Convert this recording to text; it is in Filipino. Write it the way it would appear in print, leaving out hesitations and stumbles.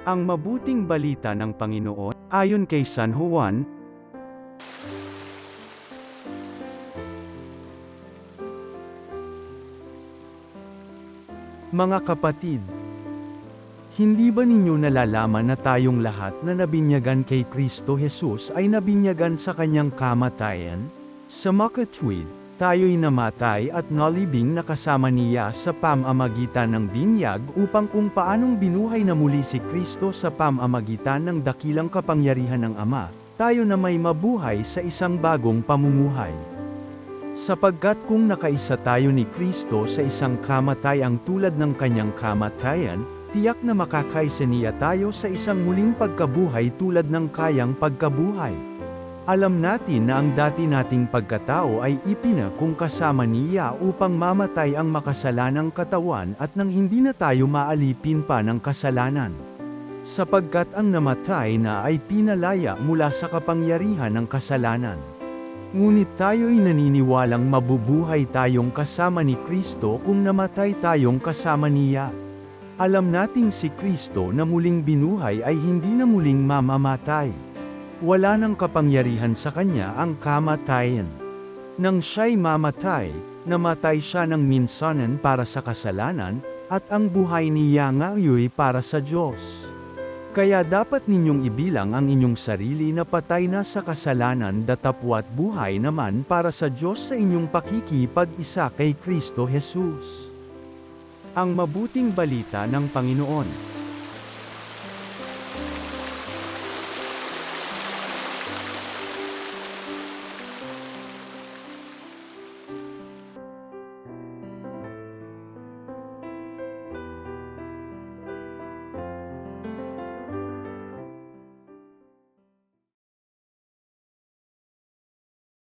Ang mabuting balita ng Panginoon, ayon kay San Juan. Mga kapatid, hindi ba ninyo nalalaman na tayong lahat na nabinyagan kay Kristo Jesus ay nabinyagan sa kanyang kamatayan? Sa makatwid, tayo'y namatay at nalibing na kasama niya sa pamamagitan ng binyag upang kung paanong binuhay na muli si Kristo sa pamamagitan ng dakilang kapangyarihan ng Ama, tayo na may mabuhay sa isang bagong pamumuhay. Sapagkat kung nakaisa tayo ni Kristo sa isang kamatayang tulad ng kanyang kamatayan, tiyak na makakaisa niya tayo sa isang muling pagkabuhay tulad ng kayang pagkabuhay. Alam natin na ang dati nating pagkatao ay ipinakung kasama niya upang mamatay ang makasalanang katawan at nang hindi na tayo maalipin pa ng kasalanan. Sapagkat ang namatay na ay pinalaya mula sa kapangyarihan ng kasalanan. Ngunit tayo'y naniniwalang mabubuhay tayong kasama ni Kristo kung namatay tayong kasama niya. Alam nating si Kristo na muling binuhay ay hindi na muling mamamatay. Wala nang kapangyarihan sa kanya ang kamatayan. Nang siya'y mamatay, namatay siya ng minsanan para sa kasalanan, at ang buhay niya ngayoy para sa Diyos. Kaya dapat ninyong ibilang ang inyong sarili na patay na sa kasalanan datapwat buhay naman para sa Diyos sa inyong pakikipag-isa kay Kristo Jesus. Ang mabuting balita ng Panginoon.